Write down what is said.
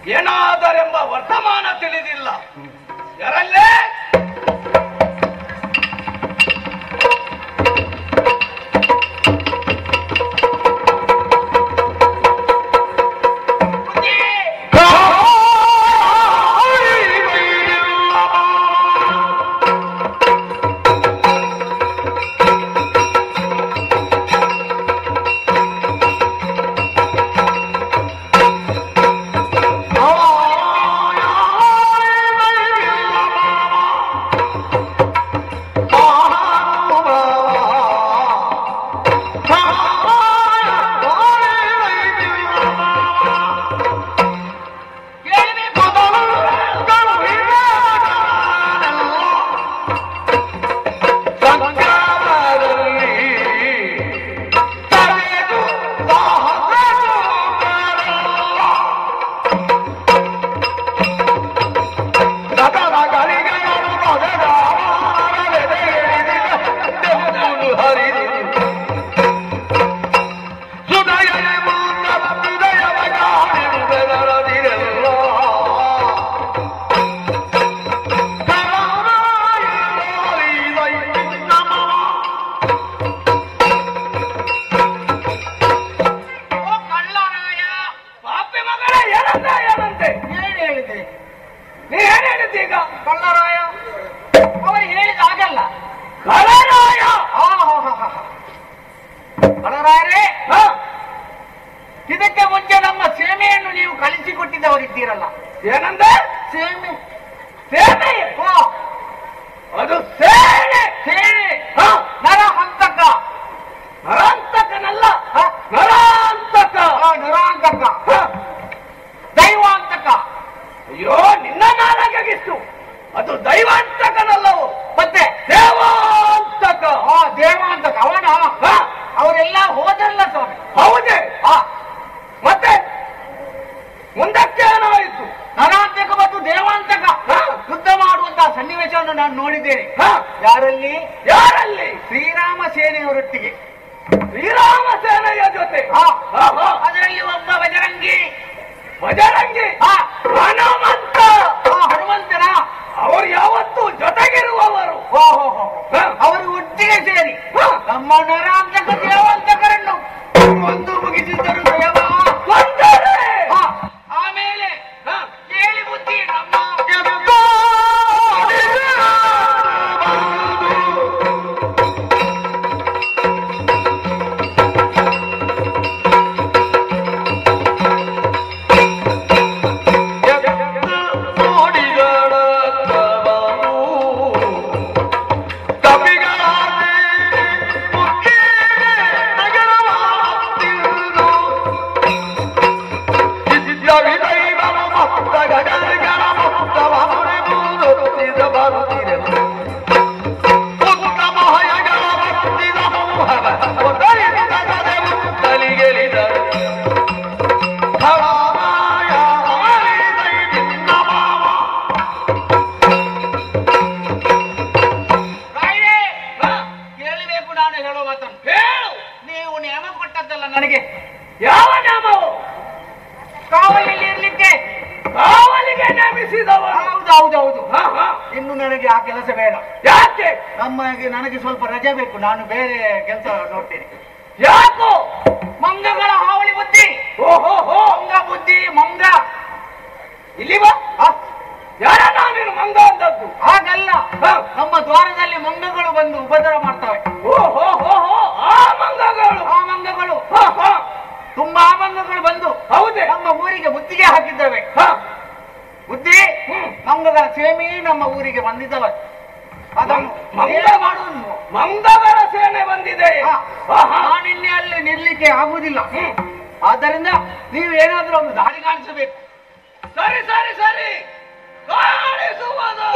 ಏನಾದರೆಂಬ ವರ್ತಮಾನ ತಿಳಿದಿಲ್ಲ. ಯಾರಲ್ಲೇ ಈಗ ಕಳ್ಳರಾಯ ಅವರು ಹೇಳಿದ ಹಾಗಲ್ಲ. ಕಳ್ಳರಾಯ ಕಳ್ಳರಾಯರೇ, ಇದಕ್ಕೆ ಮುಂಚೆ ನಮ್ಮ ಸೇಮೆಯನ್ನು ನೀವು ಕಳಿಸಿಕೊಟ್ಟಿದ್ದವರಿದ್ದೀರಲ್ಲ. ಏನಂದ್ರೆ ಸೇಮೆ? ಸೇಮೆ ಅದು ಸೇನೆ. ಸೇನೆ ನರಹಂತಕ. ನರಾಂತಕನಲ್ಲ, ನರಾಂತಕ. ನರಾಂತಕ ದೈವಾಂತಕ. ಅಯ್ಯೋ, ನಿನ್ನ ನಾಲಗೆಗಿಷ್ಟು. ಅದು ದೈವಾಂತಕನಲ್ಲವು, ಮತ್ತೆ ದೇವಾಂತಕ. ದೇವಾಂತಕ ಅವನ. ಅವರೆಲ್ಲ ಹೋದಲ್ಲ ಸ್ವಾಮಿ. ಹೌದೇ? ಮತ್ತೆ ಮುಂದಕ್ಕೆ ಏನಾಯಿತು? ನರಾಂತಕ ಮತ್ತು ದೇವಾಂತಕ ಯುದ್ಧ ಮಾಡುವಂತಹ ಸನ್ನಿವೇಶವನ್ನು ನಾನು ನೋಡಿದ್ದೇನೆ. ಯಾರಲ್ಲಿ? ಯಾರಲ್ಲಿ? ಶ್ರೀರಾಮ ಸೇನೆಯವರೊಟ್ಟಿಗೆ. ಶ್ರೀರಾಮ ಸೇನೆಯ ಜೊತೆ ಅದರಲ್ಲಿ ಒಬ್ಬ ಬಜರಂಗಿ. ಬಜರಂಗಿ ಹನುಮಂತ. ಹನುಮಂತನ ಅವರು ಯಾವತ್ತೂ ಜೊತೆಗಿರುವವರು. ಅವರು ಒಟ್ಟಿಗೆ ಸೇರಿ ನಮ್ಮ ನರಾಂತಕ ದೇವಾಂತಕರನ್ನು ಒಂದು ಮುಗಿಸಿದ್ದರು. ಆಮೇಲೆ ಕೇಳಿ ಬುದ್ಧಿ ನಮ್ಮ ನನಗೆ ಯಾವ ನಾಮವು? ಕಾವಲಲ್ಲಿ ಇರ್ಲಿಕ್ಕೆ ಕಾವಲಿಗೆ ನೇಮಿಸಿದವರು. ಹೌದೌದೌದು. ಇನ್ನು ನನಗೆ ಆ ಕೆಲಸ ಬೇಡ. ಯಾಕೆ? ನನಗೆ ಸ್ವಲ್ಪ ರಜೆ ಬೇಕು. ನಾನು ಬೇರೆ ಕೆಲಸ ನೋಡ್ತೇನೆ. ಯಾಕೋ? ಮಂಗಗಳ ಹಾವಳಿ ಬುದ್ಧಿ. ಓಹೋ, ಮಂಗ ಬುದ್ಧಿ. ಮಂಗ ಇಲ್ಲಿ ಬಾ. ಯಾರ ನೀನು ಮಂಗ ಅಂದದ್ದು? ಹಾಗಲ್ಲ, ನಮ್ಮ ದ್ವಾರದಲ್ಲಿ ಮಂಗಗಳು ಬಂದು ಉಪದ್ರ ಮಾಡ್ತವೆ. ಓಹೋ, ಆ ಮಂಗಗಳು. ಆ ಮಂಗಗಳು ತುಂಬಾ ಮಂಗಗಳು ಬಂದು ಹೌದೇ ನಮ್ಮ ಊರಿಗೆ ಮುತ್ತಿಗೆ ಹಾಕಿದ್ದೇವೆ. ಬುದ್ಧಿ ಮಂಗಗಳ ಸೇಮಿ ನಮ್ಮ ಊರಿಗೆ ಬಂದಿದ್ದವ. ಅದನ್ನು ಮಂಗಗಳ ಸೇನೆ ಬಂದಿದೆ. ನಾನಿನ್ನೆ ಅಲ್ಲಿ ನಿಲ್ಲಲಿಕ್ಕೆ ಆಗುವುದಿಲ್ಲ. ಆದ್ದರಿಂದ ನೀವು ಏನಾದ್ರೂ ಒಂದು ದಾರಿ ಕಾಣಿಸಬೇಕು. ಸರಿ ಸರಿ ಸರಿ ಕಾಣಿಸುವುದು.